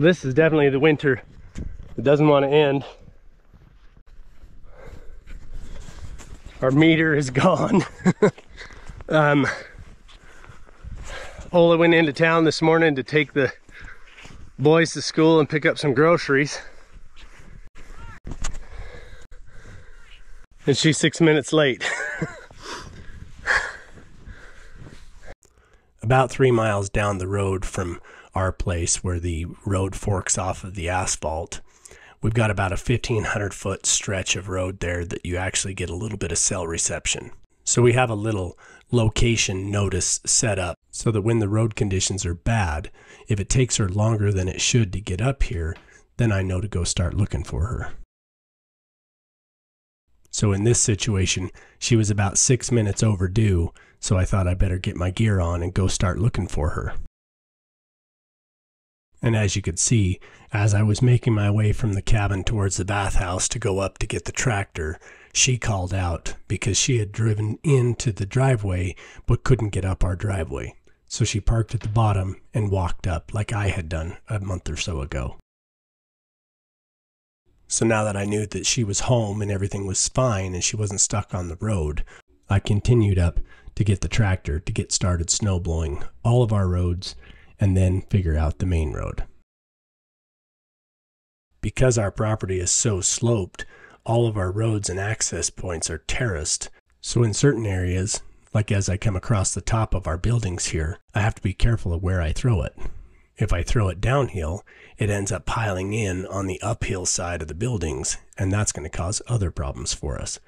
This is definitely the winter that doesn't want to end. Our meter is gone. Ola went into town this morning to take the boys to school and pick up some groceries. And she's 6 minutes late. About 3 miles down the road from our place, where the road forks off of the asphalt, we've got about a 1,500-foot stretch of road there that you actually get a little bit of cell reception. So we have a little location notice set up so that when the road conditions are bad, if it takes her longer than it should to get up here, then I know to go start looking for her. So in this situation, she was about 6 minutes overdue, so I thought I better get my gear on and go start looking for her. And as you could see, as I was making my way from the cabin towards the bathhouse to go up to get the tractor, she called out because she had driven into the driveway but couldn't get up our driveway. So she parked at the bottom and walked up like I had done a month or so ago. So now that I knew that she was home and everything was fine and she wasn't stuck on the road, I continued up to get the tractor to get started snow blowing all of our roads and then figure out the main road. Because our property is so sloped, all of our roads and access points are terraced, so in certain areas, like as I come across the top of our buildings here, I have to be careful of where I throw it. If I throw it downhill, it ends up piling in on the uphill side of the buildings, and that's going to cause other problems for us.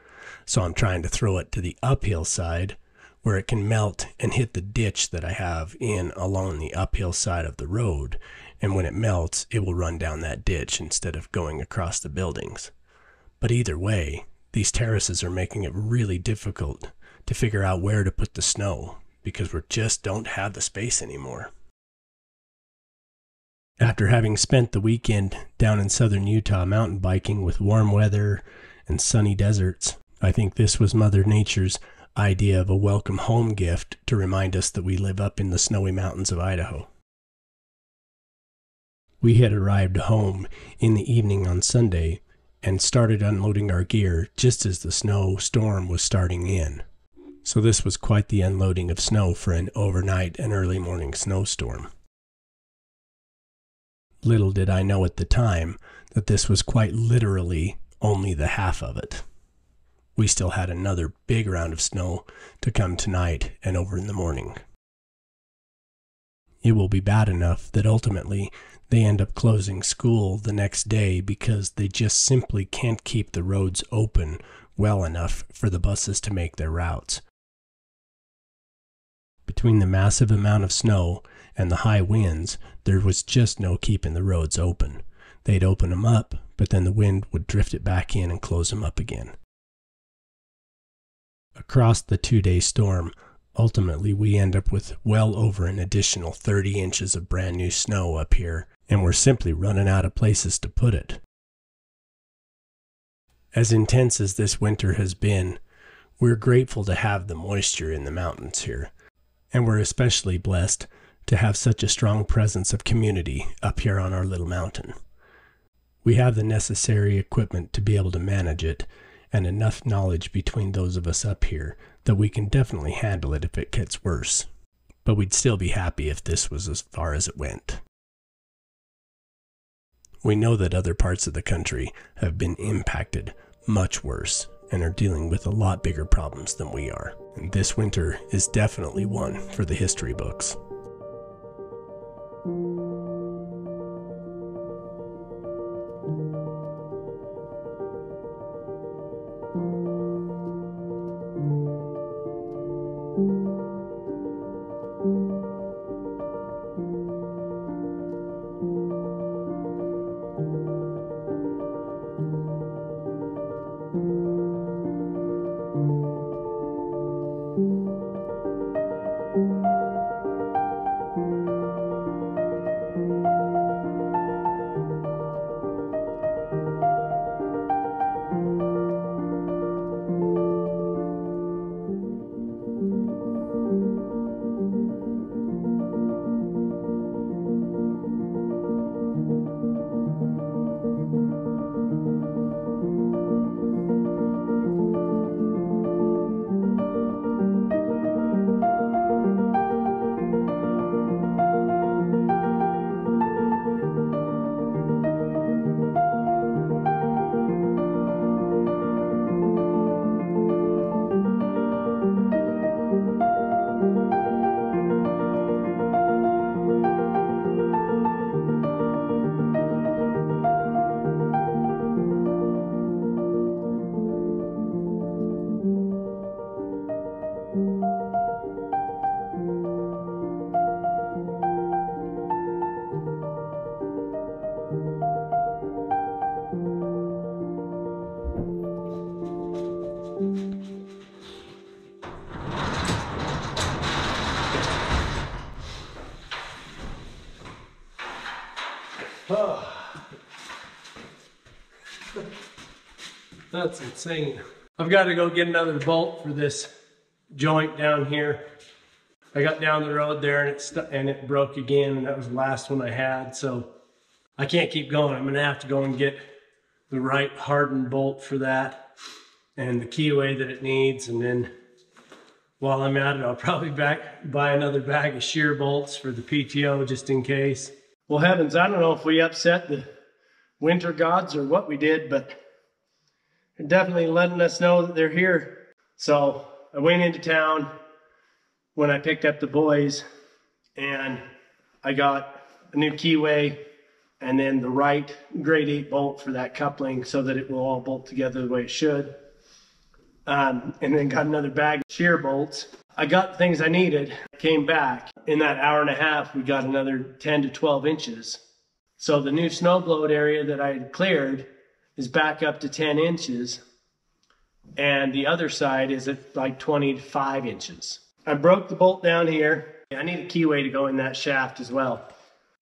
So I'm trying to throw it to the uphill side where it can melt and hit the ditch that I have in along the uphill side of the road. And when it melts, it will run down that ditch instead of going across the buildings. But either way, these terraces are making it really difficult to figure out where to put the snow because we just don't have the space anymore. After having spent the weekend down in southern Utah mountain biking with warm weather and sunny deserts, I think this was Mother Nature's idea of a welcome home gift to remind us that we live up in the snowy mountains of Idaho. We had arrived home in the evening on Sunday and started unloading our gear just as the snow storm was starting in. So this was quite the unloading of snow for an overnight and early morning snowstorm. Little did I know at the time that this was quite literally only the half of it. We still had another big round of snow to come tonight and over in the morning. It will be bad enough that ultimately they end up closing school the next day because they just simply can't keep the roads open well enough for the buses to make their routes. Between the massive amount of snow and the high winds, there was just no keeping the roads open. They'd open them up, but then the wind would drift it back in and close them up again. Across the 2-day storm, ultimately we end up with well over an additional 30 inches of brand new snow up here, and we're simply running out of places to put it. As intense as this winter has been, we're grateful to have the moisture in the mountains here, and we're especially blessed to have such a strong presence of community up here on our little mountain. We have the necessary equipment to be able to manage it, and enough knowledge between those of us up here that we can definitely handle it if it gets worse. But we'd still be happy if this was as far as it went. We know that other parts of the country have been impacted much worse and are dealing with a lot bigger problems than we are. And this winter is definitely one for the history books. Oh. That's insane. I've got to go get another bolt for this joint down here. I got down the road there and it broke again, and that was the last one I had, so I can't keep going. I'm gonna have to go and get the right hardened bolt for that and the keyway that it needs, and then while I'm at it, I'll probably buy another bag of shear bolts for the PTO just in case. Well, heavens, I don't know if we upset the winter gods or what we did, but they're definitely letting us know that they're here. So I went into town when I picked up the boys, and I got a new keyway and then the right grade 8 bolt for that coupling so that it will all bolt together the way it should. And then got another bag of shear bolts. I got the things I needed, came back. In that hour and a half, we got another 10 to 12 inches. So the new snow blowed area that I had cleared is back up to 10 inches. And the other side is at like 25 inches. I broke the bolt down here. I need a keyway to go in that shaft as well.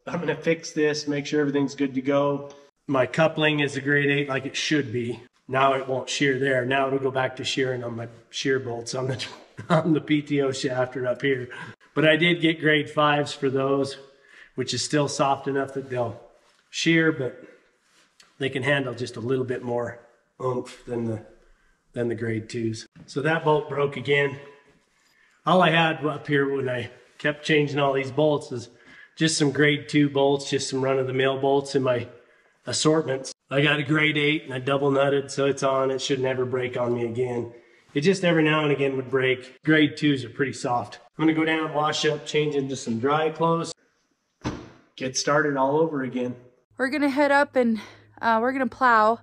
I'm gonna fix this, make sure everything's good to go. My coupling is a grade 8 like it should be. Now it won't shear there. Now it'll go back to shearing on my shear bolts on the PTO shafter up here. But I did get grade 5s for those, which is still soft enough that they'll shear, but they can handle just a little bit more oomph than the grade 2s. So that bolt broke again. All I had up here when I kept changing all these bolts is just some grade 2 bolts, just some run-of-the-mill bolts in my assortments. I got a grade 8 and I double nutted, so it's on. It should never break on me again. It just every now and again would break. Grade 2s are pretty soft. I'm gonna go down, wash up, change into some dry clothes, get started all over again. We're gonna head up and we're gonna plow.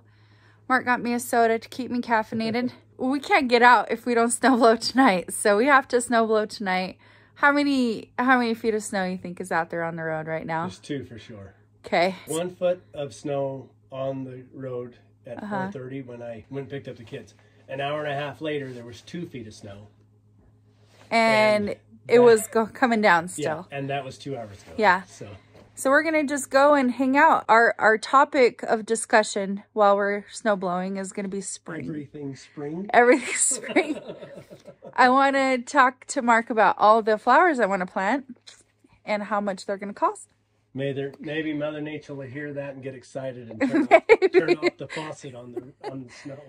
Mark got me a soda to keep me caffeinated. We can't get out if we don't snowblow tonight, so we have to snowblow tonight. How many feet of snow you think is out there on the road right now? There's 2 for sure. Okay. 1 foot of snow on the road at 4:30 when I went and picked up the kids. An hour and a half later, there was 2 feet of snow. And it was coming down still. Yeah, and that was 2 hours ago. Yeah. So we're gonna just go and hang out. Our topic of discussion while we're snow blowing is gonna be spring. Everything's spring. Everything's spring. I want to talk to Mark about all the flowers I want to plant and how much they're gonna cost. Maybe Mother Nature will hear that and get excited and turn off the faucet on the snow.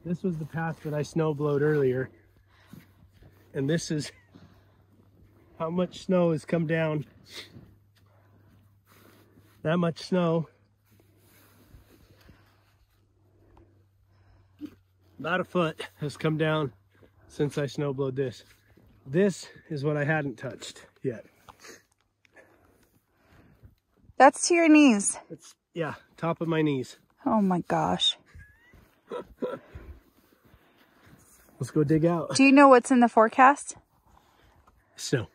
This was the path that I snow blowed earlier, and this is how much snow has come down. That much snow. About a foot has come down since I snow blowed this. This is what I hadn't touched yet. That's to your knees. It's, yeah, top of my knees. Oh my gosh. Let's go dig out. Do you know what's in the forecast? Snow.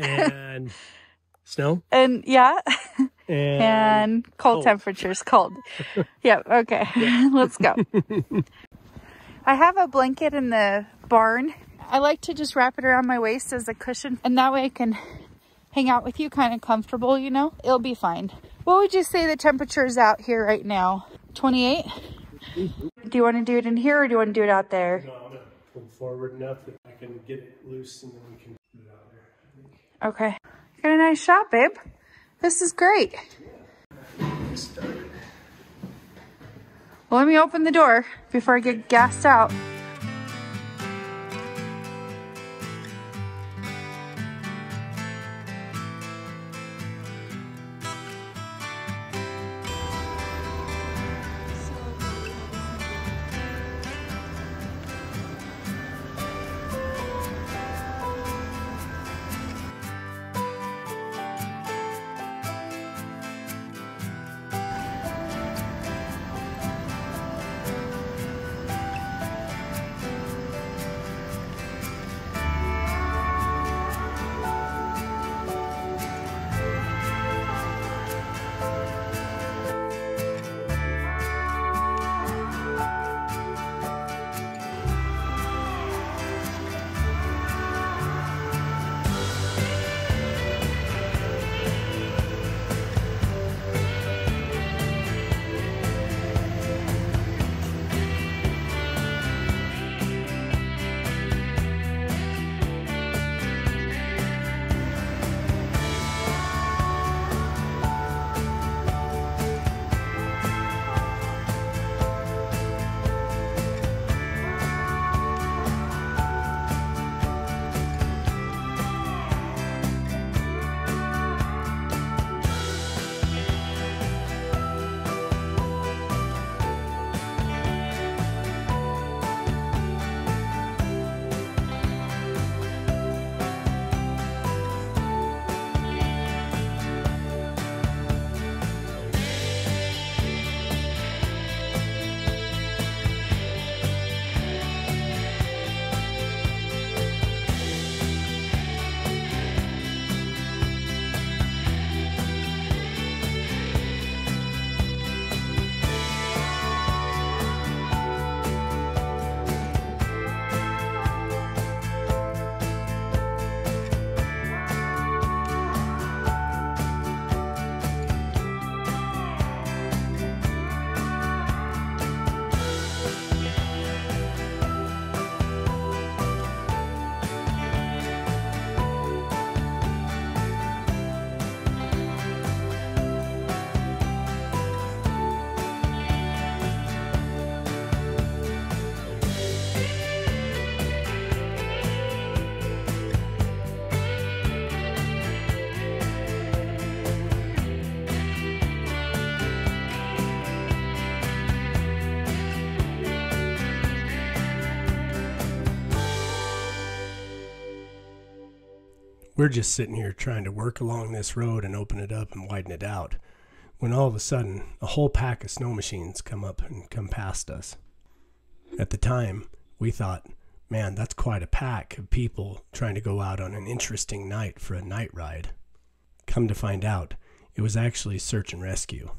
And snow. And yeah. And cold temperatures. Cold. Yeah, okay. Yeah. Let's go. I have a blanket in the barn. I like to just wrap it around my waist as a cushion, and that way I can hang out with you kind of comfortable, you know? It'll be fine. What would you say the temperature is out here right now? 28? Do you want to do it in here or do you want to do it out there? No, I'm going to pull forward enough that I can get it loose and then we can put it out there. Okay. Got a nice shot, babe. This is great. Well, let me open the door before I get gassed out. We're just sitting here trying to work along this road and open it up and widen it out, when all of a sudden a whole pack of snow machines come up and come past us. At the time, we thought, man, that's quite a pack of people trying to go out on an interesting night for a night ride. Come to find out, it was actually search and rescue.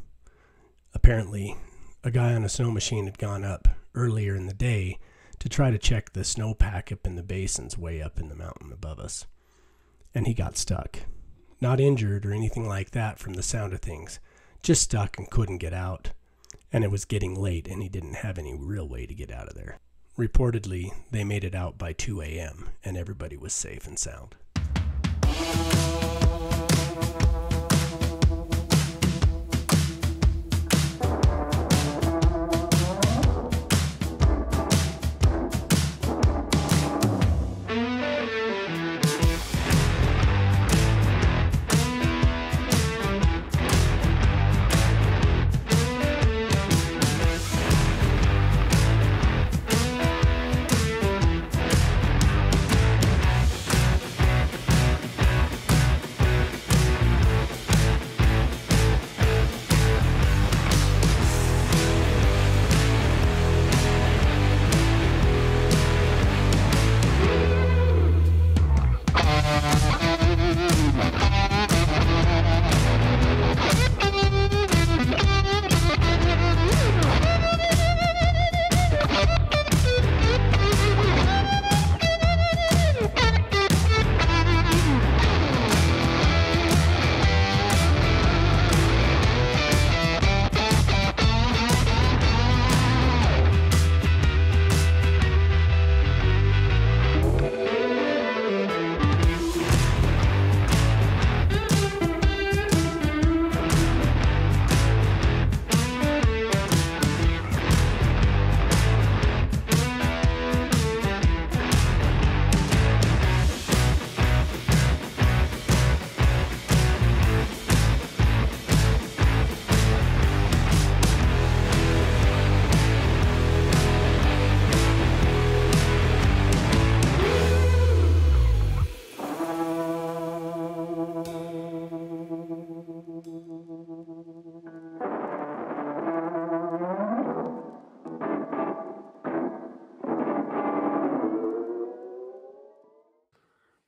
Apparently, a guy on a snow machine had gone up earlier in the day to try to check the snowpack up in the basins way up in the mountain above us. And he got stuck. Not injured or anything like that from the sound of things, just stuck and couldn't get out. And it was getting late and he didn't have any real way to get out of there. Reportedly, they made it out by 2 a.m. and everybody was safe and sound.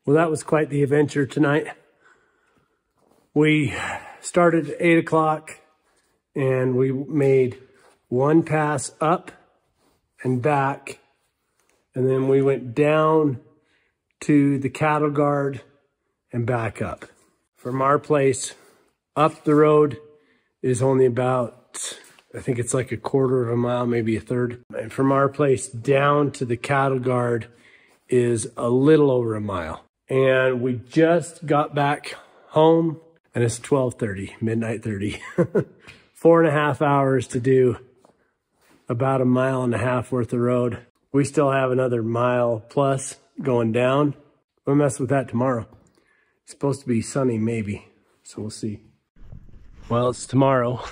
Well, that was quite the adventure tonight. We started at 8 o'clock and we made one pass up and back. And then we went down to the cattle guard and back up. From our place up the road is only about, I think it's like a quarter of a mile, maybe a third. And from our place down to the cattle guard is a little over a mile. And we just got back home and it's 12:30, midnight 30. 4.5 hours to do about 1.5 miles worth of road. We still have another mile plus going down. We'll mess with that tomorrow. It's supposed to be sunny maybe, so we'll see. Well, it's tomorrow.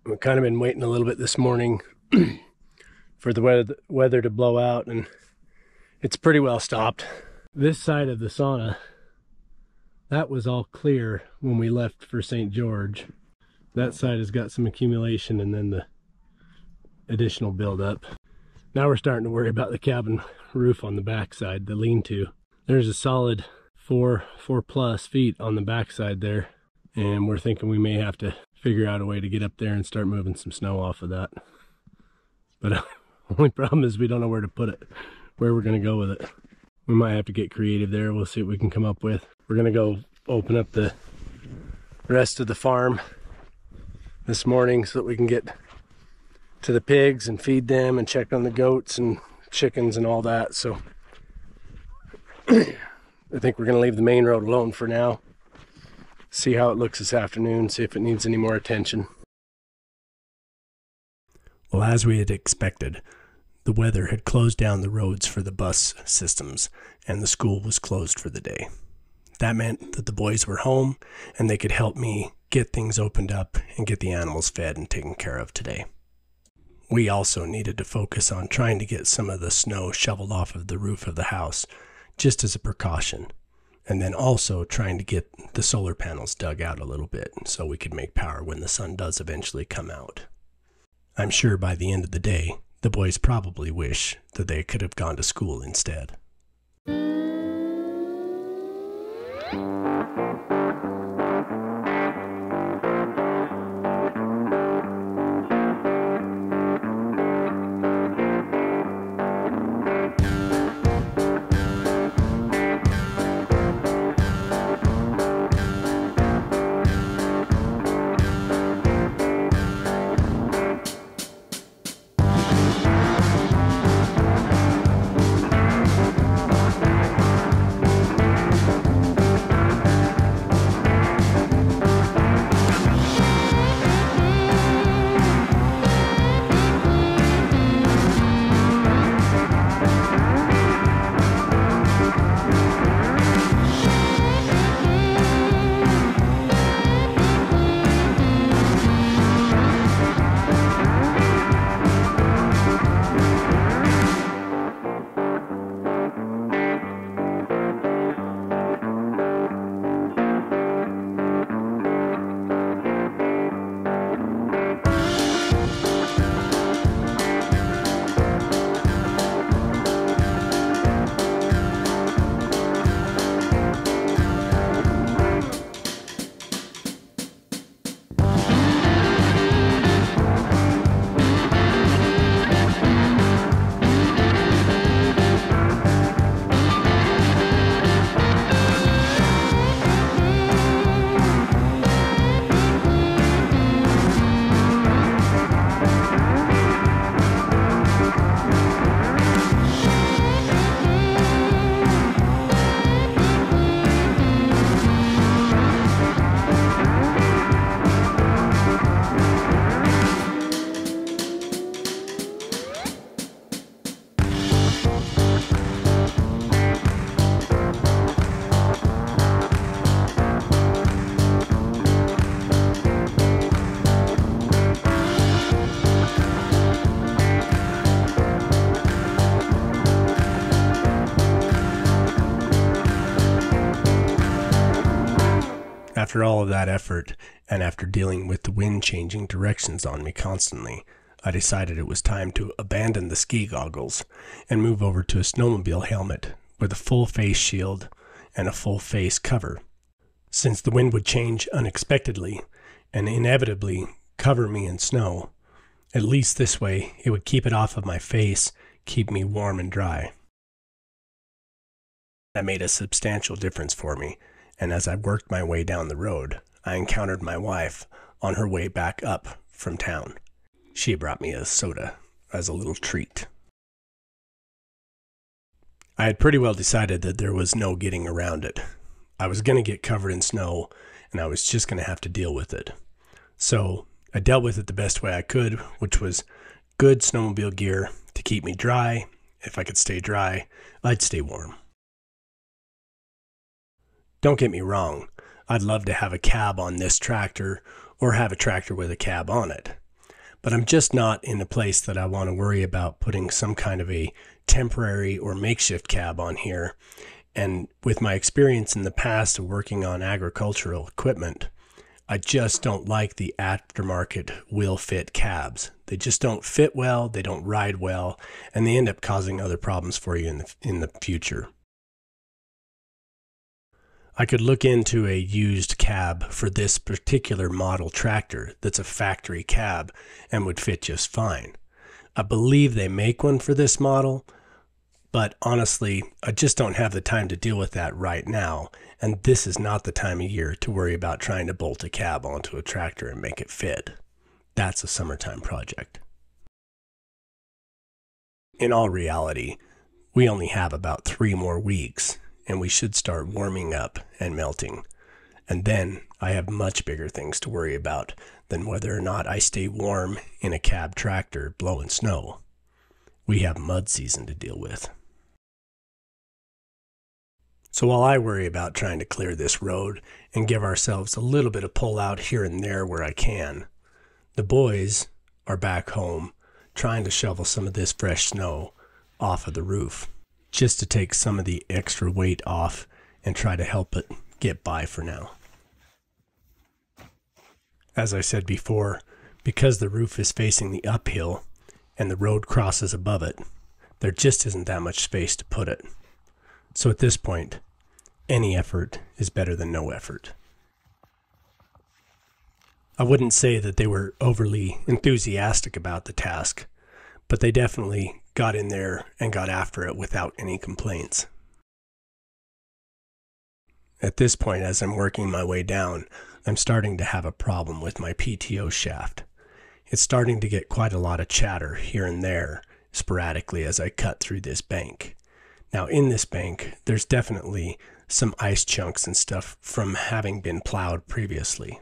We've kind of been waiting a little bit this morning for the weather to blow out, and it's pretty well stopped. This side of the sauna, that was all clear when we left for St. George. That side has got some accumulation and then the additional buildup. Now we're starting to worry about the cabin roof on the backside, the lean-to. There's a solid 4+ feet on the backside there, and we're thinking we may have to figure out a way to get up there and start moving some snow off of that. But the only problem is we don't know where to put it, where we're going to go with it. We might have to get creative there. We'll see what we can come up with. We're going to go open up the rest of the farm this morning so that we can get to the pigs and feed them and check on the goats and chickens and all that. So I think we're going to leave the main road alone for now. See how it looks this afternoon, see if it needs any more attention. Well, as we had expected, the weather had closed down the roads for the bus systems, and the school was closed for the day. That meant that the boys were home, and they could help me get things opened up and get the animals fed and taken care of today. We also needed to focus on trying to get some of the snow shoveled off of the roof of the house, just as a precaution. and then also trying to get the solar panels dug out a little bit so we could make power when the sun does eventually come out. I'm sure by the end of the day, the boys probably wish that they could have gone to school instead. After all of that effort, and after dealing with the wind changing directions on me constantly, I decided it was time to abandon the ski goggles and move over to a snowmobile helmet with a full face shield and a full face cover. Since the wind would change unexpectedly and inevitably cover me in snow, at least this way it would keep it off of my face, keep me warm and dry. That made a substantial difference for me, and as I worked my way down the road, I encountered my wife on her way back up from town. She brought me a soda as a little treat. I had pretty well decided that there was no getting around it. I was going to get covered in snow, and I was just going to have to deal with it. So I dealt with it the best way I could, which was good snowmobile gear to keep me dry. If I could stay dry, I'd stay warm. Don't get me wrong, I'd love to have a cab on this tractor or have a tractor with a cab on it. But I'm just not in a place that I want to worry about putting some kind of a temporary or makeshift cab on here. And with my experience in the past of working on agricultural equipment, I just don't like the aftermarket will-fit cabs. They just don't fit well, they don't ride well, and they end up causing other problems for you in the future. I could look into a used cab for this particular model tractor that's a factory cab and would fit just fine. I believe they make one for this model, but honestly, I just don't have the time to deal with that right now, and this is not the time of year to worry about trying to bolt a cab onto a tractor and make it fit. That's a summertime project. In all reality, we only have about 3 more weeks, and we should start warming up and melting. And then I have much bigger things to worry about than whether or not I stay warm in a cab tractor blowing snow. We have mud season to deal with. So while I worry about trying to clear this road and give ourselves a little bit of pull out here and there where I can, the boys are back home trying to shovel some of this fresh snow off of the roof, just to take some of the extra weight off and try to help it get by for now. As I said before, because the roof is facing the uphill and the road crosses above it, there just isn't that much space to put it. So at this point, any effort is better than no effort. I wouldn't say that they were overly enthusiastic about the task, but they definitely got in there and got after it without any complaints. At this point, as I'm working my way down, I'm starting to have a problem with my PTO shaft. It's starting to get quite a lot of chatter here and there, sporadically as I cut through this bank. Now in this bank, there's definitely some ice chunks and stuff from having been plowed previously.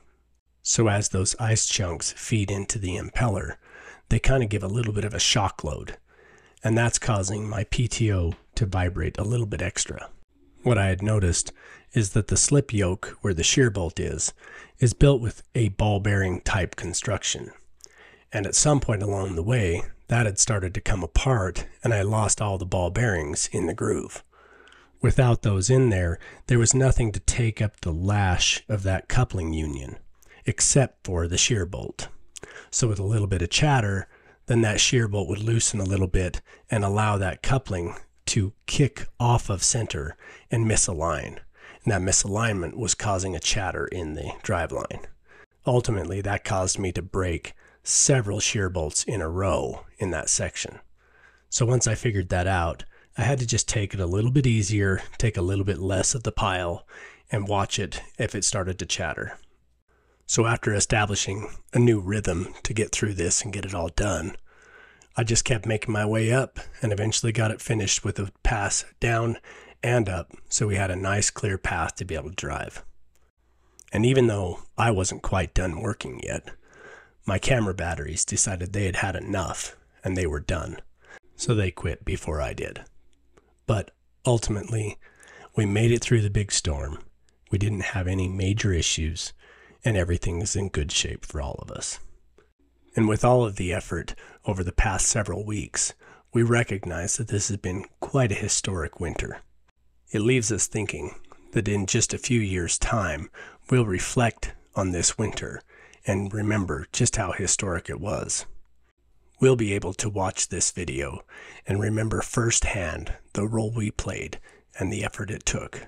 So as those ice chunks feed into the impeller, they kind of give a little bit of a shock load, and that's causing my PTO to vibrate a little bit extra. What I had noticed is that the slip yoke where the shear bolt is built with a ball bearing type construction. And at some point along the way, that had started to come apart and I lost all the ball bearings in the groove. Without those in there, there was nothing to take up the lash of that coupling union, except for the shear bolt. So with a little bit of chatter, then that shear bolt would loosen a little bit and allow that coupling to kick off of center and misalign. And that misalignment was causing a chatter in the driveline. Ultimately, that caused me to break several shear bolts in a row in that section. So once I figured that out, I had to just take it a little bit easier, take a little bit less of the pile, and watch it if it started to chatter. So after establishing a new rhythm to get through this and get it all done, I just kept making my way up and eventually got it finished with a pass down and up, so we had a nice clear path to be able to drive. And even though I wasn't quite done working yet, my camera batteries decided they had had enough and they were done, so they quit before I did. But ultimately, we made it through the big storm. We didn't have any major issues, and everything is in good shape for all of us. And with all of the effort over the past several weeks, we recognize that this has been quite a historic winter. It leaves us thinking that in just a few years' time, we'll reflect on this winter and remember just how historic it was. We'll be able to watch this video and remember firsthand the role we played and the effort it took.